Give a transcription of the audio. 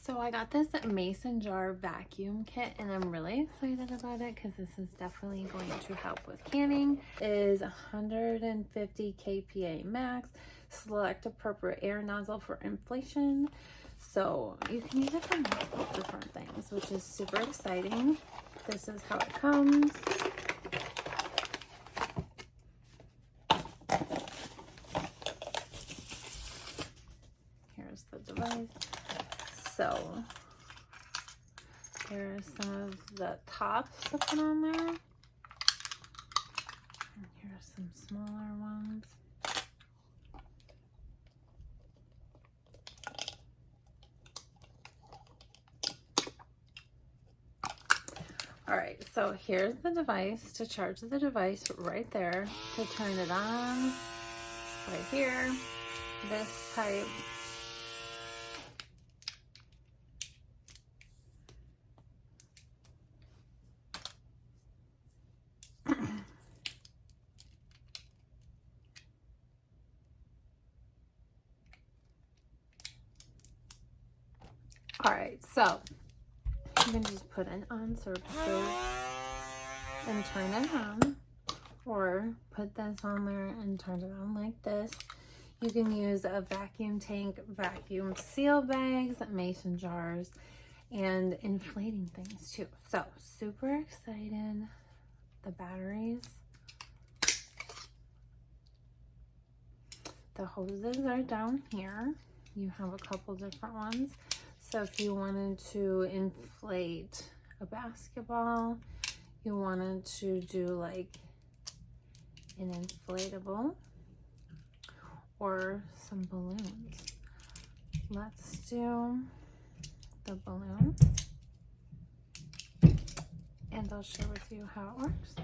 So I got this mason jar vacuum kit and I'm really excited about it because this is definitely going to help with canning. It is 150 kPa max. Select appropriate air nozzle for inflation. So you can use it for multiple different things, which is super exciting. This is how it comes. Here's the device. So here are some of the tops to put on there. And here are some smaller ones. All right, so here's the device to charge the device right there, to turn it on right here. This type. All right, so you can just put it on surfaces and turn it on, or put this on there and turn it on like this. You can use a vacuum tank, vacuum seal bags, mason jars, and inflating things too. So super excited. The batteries. The hoses are down here. You have a couple different ones. So if you wanted to inflate a basketball, you wanted to do like an inflatable or some balloons. Let's do the balloon and I'll share with you how it works.